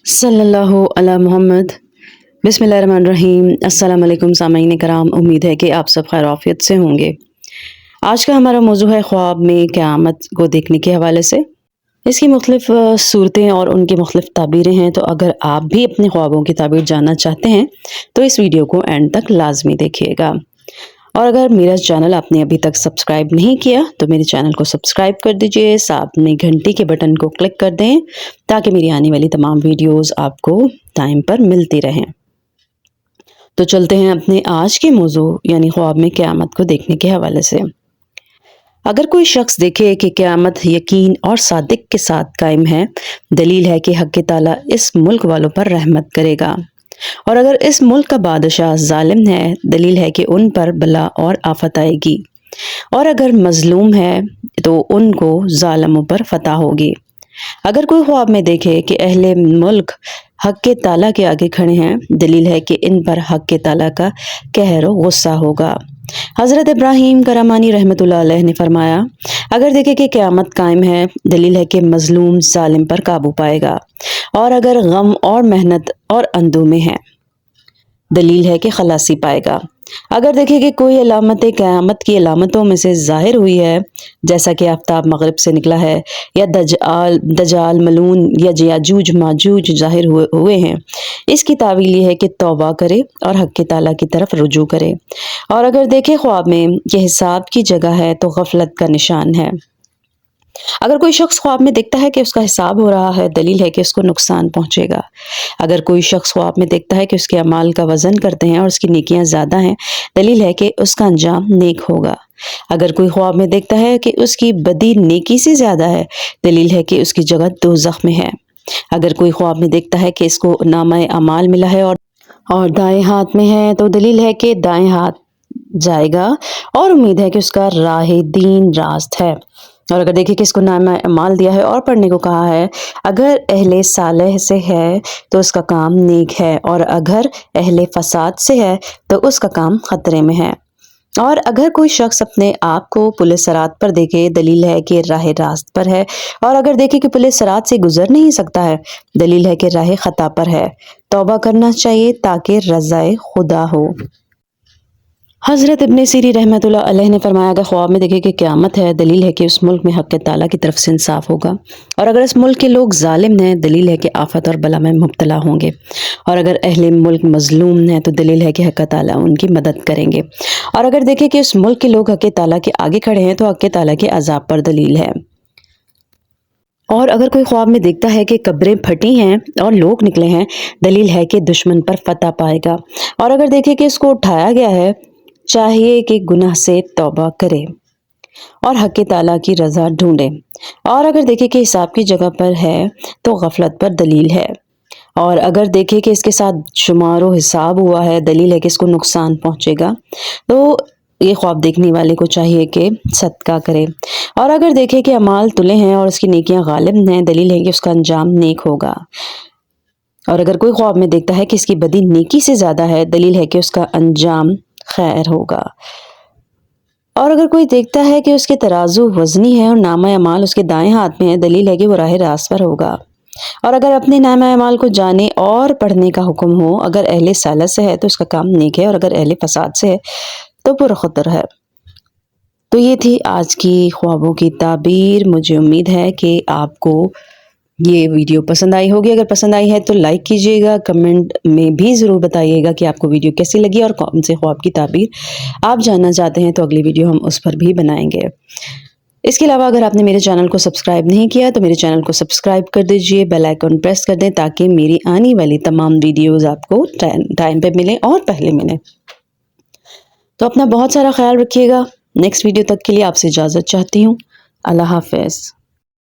सल्लल्लाहु अला मोहम्मद। बिस्मिल्लाहिर्रहमानिर्रहीम। अस्सलाम वालेकुम सामाईन कराम, उम्मीद है कि आप सब खैर आफियत से होंगे। आज का हमारा मौजू है ख्वाब में क़यामत को देखने के हवाले से। इसकी मुख्तलिफ सूरतें और उनकी मुख्तलिफ ताबीरें हैं, तो अगर आप भी अपने ख्वाबों की ताबीर जानना चाहते हैं तो इस वीडियो को एंड तक लाजमी देखिएगा। और अगर मेरा चैनल आपने अभी तक सब्सक्राइब नहीं किया तो मेरे चैनल को सब्सक्राइब कर दीजिए, साथ में घंटी के बटन को क्लिक कर दें ताकि मेरी आने वाली तमाम वीडियोस आपको टाइम पर मिलती रहें। तो चलते हैं अपने आज के मौजू यानी ख्वाब में क़यामत को देखने के हवाले से। अगर कोई शख्स देखे कि क़यामत यकीन और सादिक के साथ कायम है, दलील है कि हक़ ताला इस मुल्क वालों पर रहमत करेगा। और अगर इस मुल्क का बादशाह जालिम है, दलील है कि उन पर बला और आफत आएगी। और अगर मजलूम है तो उनको जालिमों पर फतह होगी। अगर कोई ख्वाब में देखे कि अहले मुल्क हक़ के ताला के आगे खड़े हैं, दलील है कि इन पर हक़ के ताला का कहर व गुस्सा होगा। हज़रत इब्राहीम करमानी रहमतुल्लाह अलैह ने फरमाया, अगर देखे कि क़यामत कायम है, दलील है कि मजलूम जालिम पर काबू पाएगा। और अगर गम और मेहनत और अंधों में है, दलील है कि खलासी पाएगा। अगर देखें कि कोई अलामत क़यामत की अलामतों में से ज़ाहिर हुई है, जैसा कि आफ़ताब मग़रिब से निकला है, या दजाल मलून या याजूज माजूज ज़ाहिर हुए हैं, इसकी तावील ये है कि तौबा करे और हक़ के ताला की तरफ रुजू करे। और अगर देखे ख्वाब में कि हिसाब की जगह है तो गफलत का निशान है। अगर कोई शख्स ख्वाब में देखता है कि उसका हिसाब हो रहा है, दलील है कि उसको नुकसान पहुंचेगा। अगर कोई शख्स ख्वाब में देखता है कि उसके अमाल का वज़न करते हैं और उसकी नेकियां ज़्यादा हैं, दलील है कि उसका अंजाम नेक होगा। अगर कोई ख्वाब में देखता है कि उसकी बदी नेकी से ज़्यादा है, दलील है कि उसकी जगह दोज़ख में है। अगर कोई ख्वाब में देखता है कि इसको नामा अमाल मिला है और दाएं हाथ में है, तो दलील है कि दाएं हाथ जाएगा और उम्मीद है कि उसका राह दीन रास्त है। और अगर देखिए कि इसको नामा अमाल दिया है और पढ़ने को कहा है, अगर अहले सालेह से है तो उसका काम नेक है, और अगर अहले फसाद से है तो उसका काम खतरे में है। और अगर कोई शख्स अपने आप को पुलिस सरात पर देखे, दलील है कि राह रास्त पर है। और अगर देखे कि पुलिस सरात से गुजर नहीं सकता है, दलील है कि राह खता पर है। तौबा करना चाहिए ताकि रज़ाए खुदा हो। हज़रत इब्ने सीरी रहमतुल्लाह अलैह ने फरमाया, अगर ख्वाब में देखे कि क़यामत है, दलील है कि उस मुल्क में हक़ ताला की तरफ से इंसाफ होगा। और अगर इस मुल्क के लोग जालिम हैं, दलील है कि आफत और बला में मुब्तला होंगे। और अगर अहले मुल्क मजलूम हैं तो दलील है कि हक़ ताला उनकी मदद करेंगे। और अगर देखे कि उस मुल्क के लोग हक़ ताला के आगे खड़े हैं तो हक़ ताला के अज़ाब पर दलील है। और अगर कोई ख्वाब में देखता है कि कब्रें फटी हैं और लोग निकले हैं, दलील है कि दुश्मन पर फतह पाएगा। और अगर देखे कि इसको उठाया गया है, चाहिए कि गुनाह से तौबा करे और हक़ ताला की रज़ा ढूंढे। और अगर देखे कि हिसाब की जगह पर है तो गफलत पर दलील है। और अगर देखे कि इसके साथ शुमारो हिसाब हुआ है, दलील है कि इसको नुकसान पहुंचेगा। तो ये ख्वाब देखने वाले को चाहिए कि सदका करे। और अगर देखे कि अमाल तुले हैं और उसकी नेकियां गालिब हैं, दलील है कि उसका अंजाम नेक होगा। और अगर कोई ख्वाब में देखता है कि इसकी बदी नेकी से ज़्यादा है, दलील है कि उसका अंजाम खैर होगा। और अगर कोई देखता है कि उसके तराजू वजनी है और नामा अमाल उसके दाएं हाथ में है, दलील है कि वो राह रास्त पर होगा। और अगर अपने नामा अमाल को जाने और पढ़ने का हुक्म हो, अगर अहले सालह से है तो उसका काम नेक है, और अगर अहले फसाद से है तो पुरखतर है। तो ये थी आज की ख्वाबों की ताबीर। मुझे उम्मीद है कि आपको ये वीडियो पसंद आई होगी। अगर पसंद आई है तो लाइक कीजिएगा, कमेंट में भी ज़रूर बताइएगा कि आपको वीडियो कैसी लगी और कौन से ख्वाब की ताबीर आप जानना चाहते हैं, तो अगली वीडियो हम उस पर भी बनाएंगे। इसके अलावा अगर आपने मेरे चैनल को सब्सक्राइब नहीं किया तो मेरे चैनल को सब्सक्राइब कर दीजिए, बेल आइकन प्रेस कर दें ताकि मेरी आने वाली तमाम वीडियोज़ आपको टाइम पर मिलें और पहले मिलें। तो अपना बहुत सारा ख्याल रखिएगा। नेक्स्ट वीडियो तक के लिए आपसे इजाज़त चाहती हूँ। अल्लाह हाफ़िज़।